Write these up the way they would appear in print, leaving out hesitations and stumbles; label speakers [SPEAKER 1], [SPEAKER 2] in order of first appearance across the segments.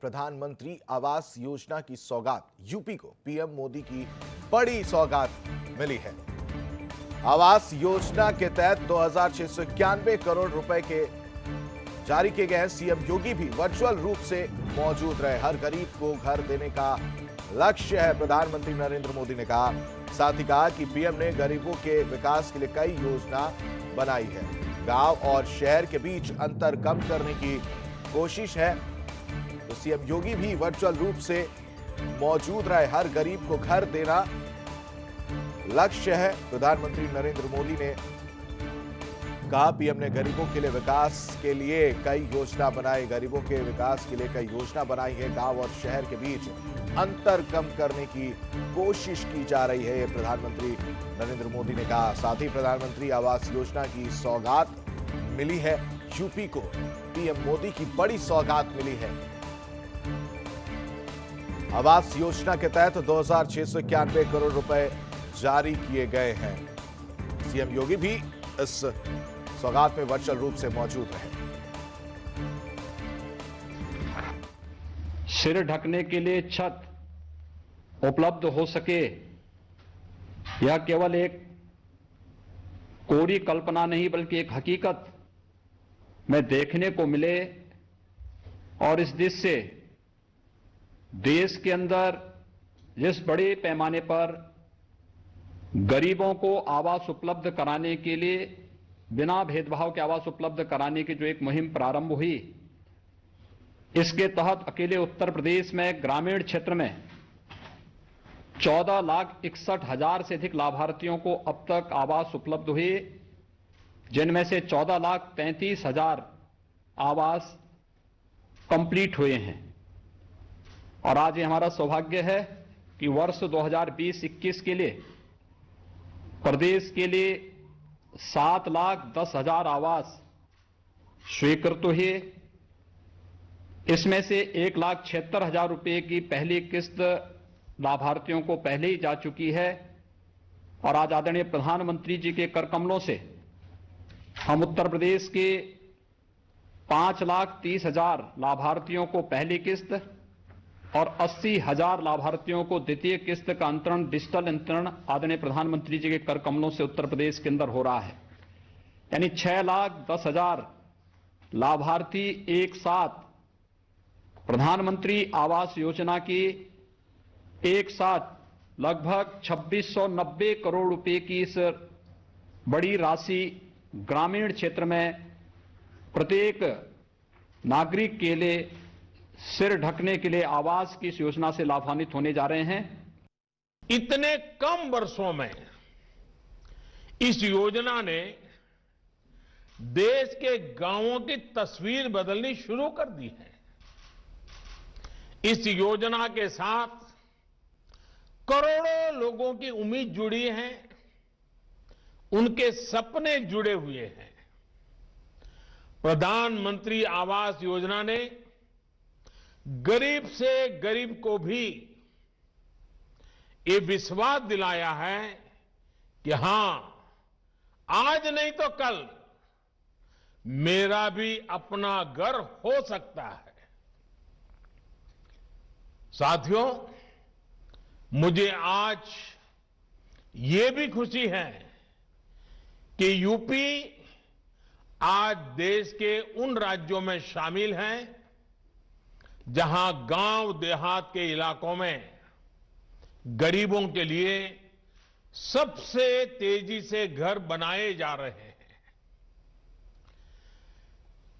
[SPEAKER 1] प्रधानमंत्री आवास योजना की सौगात। यूपी को पीएम मोदी की बड़ी सौगात मिली है। आवास योजना के तहत 2691 करोड़ रुपए के जारी किए गए हैं। सीएम योगी भी वर्चुअल रूप से मौजूद रहे। हर गरीब को घर देने का लक्ष्य है, प्रधानमंत्री नरेंद्र मोदी ने कहा। साथ ही कहा कि पीएम ने गरीबों के विकास के लिए कई योजना बनाई है। गांव और शहर के बीच अंतर कम करने की कोशिश है। तो सीएम योगी भी वर्चुअल रूप से मौजूद रहे। हर गरीब को घर देना लक्ष्य है, प्रधानमंत्री नरेंद्र मोदी ने कहा। पीएम ने गरीबों के लिए विकास के लिए कई योजना बनाई। गरीबों के विकास के लिए कई योजना बनाई है। गांव और शहर के बीच अंतर कम करने की कोशिश की जा रही है, प्रधानमंत्री नरेंद्र मोदी ने कहा। साथ ही प्रधानमंत्री आवास योजना की सौगात मिली है। यूपी को पीएम मोदी की बड़ी सौगात मिली है। आवास योजना के तहत 2691 करोड़ रुपए जारी किए गए हैं। सीएम योगी भी इस सौगात में वर्चुअल रूप से मौजूद रहे।
[SPEAKER 2] सिर ढकने के लिए छत उपलब्ध हो सके, यह केवल एक कोरी कल्पना नहीं बल्कि एक हकीकत में देखने को मिले और इस दिशा से देश के अंदर जिस बड़े पैमाने पर गरीबों को आवास उपलब्ध कराने के लिए बिना भेदभाव के आवास उपलब्ध कराने की जो एक मुहिम प्रारंभ हुई, इसके तहत अकेले उत्तर प्रदेश में ग्रामीण क्षेत्र में 14,61,000 से अधिक लाभार्थियों को अब तक आवास उपलब्ध हुए, जिनमें से 14,33,000 आवास कंप्लीट हुए हैं। और आज ये हमारा सौभाग्य है कि वर्ष 2020-21 के लिए प्रदेश के लिए 7,10,000 आवास स्वीकृत हुए। इसमें से 1,76,000 रुपए की पहली किस्त लाभार्थियों को पहले ही जा चुकी है। और आज आदरणीय प्रधानमंत्री जी के कर कमलों से हम उत्तर प्रदेश के 5,30,000 लाभार्थियों को पहली किस्त और 80,000 लाभार्थियों को द्वितीय किस्त का अंतरण, डिजिटल अंतरण आदरणीय प्रधानमंत्री जी के कर कमलों से उत्तर प्रदेश के अंदर हो रहा है। यानी 6,10,000 लाभार्थी एक साथ प्रधानमंत्री आवास योजना की एक साथ लगभग 2690 करोड़ रुपए की इस बड़ी राशि ग्रामीण क्षेत्र में प्रत्येक नागरिक के लिए सिर ढकने के लिए आवास की इस योजना से लाभान्वित होने जा रहे हैं।
[SPEAKER 3] इतने कम वर्षों में इस योजना ने देश के गांवों की तस्वीर बदलनी शुरू कर दी है। इस योजना के साथ करोड़ों लोगों की उम्मीद जुड़ी है, उनके सपने जुड़े हुए हैं। प्रधानमंत्री आवास योजना ने गरीब से गरीब को भी ये विश्वास दिलाया है कि हां, आज नहीं तो कल मेरा भी अपना घर हो सकता है। साथियों, मुझे आज ये भी खुशी है कि यूपी आज देश के उन राज्यों में शामिल है जहां गांव देहात के इलाकों में गरीबों के लिए सबसे तेजी से घर बनाए जा रहे हैं।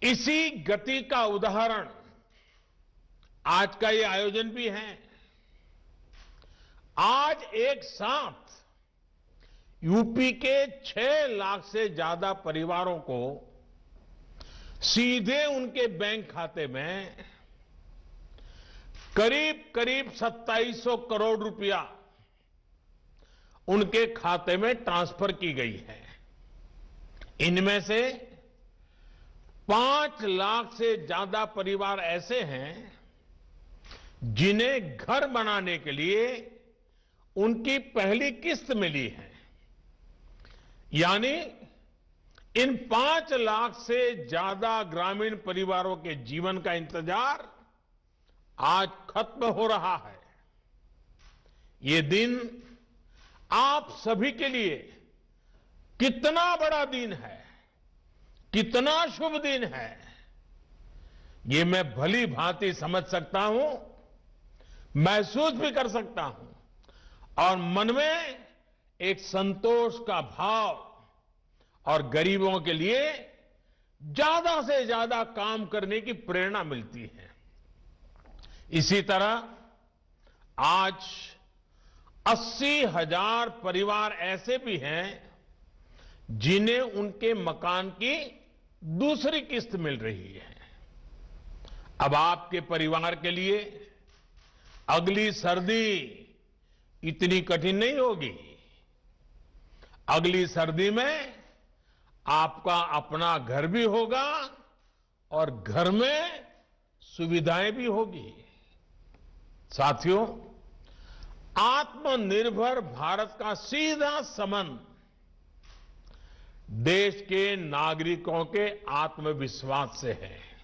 [SPEAKER 3] इसी गति का उदाहरण आज का ये आयोजन भी है। आज एक साथ यूपी के 6 लाख से ज्यादा परिवारों को सीधे उनके बैंक खाते में करीब करीब 2700 करोड़ रुपया उनके खाते में ट्रांसफर की गई है। इनमें से 5 लाख से ज्यादा परिवार ऐसे हैं जिन्हें घर बनाने के लिए उनकी पहली किस्त मिली है। यानी इन 5 लाख से ज्यादा ग्रामीण परिवारों के जीवन का इंतजार आज खत्म हो रहा है। ये दिन आप सभी के लिए कितना बड़ा दिन है, कितना शुभ दिन है, ये मैं भली भांति समझ सकता हूं, महसूस भी कर सकता हूं और मन में एक संतोष का भाव और गरीबों के लिए ज्यादा से ज्यादा काम करने की प्रेरणा मिलती है। इसी तरह आज 80,000 परिवार ऐसे भी हैं जिन्हें उनके मकान की दूसरी किस्त मिल रही है। अब आपके परिवार के लिए अगली सर्दी इतनी कठिन नहीं होगी। अगली सर्दी में आपका अपना घर भी होगा और घर में सुविधाएं भी होगी। साथियों, आत्मनिर्भर भारत का सीधा संबंध देश के नागरिकों के आत्मविश्वास से है।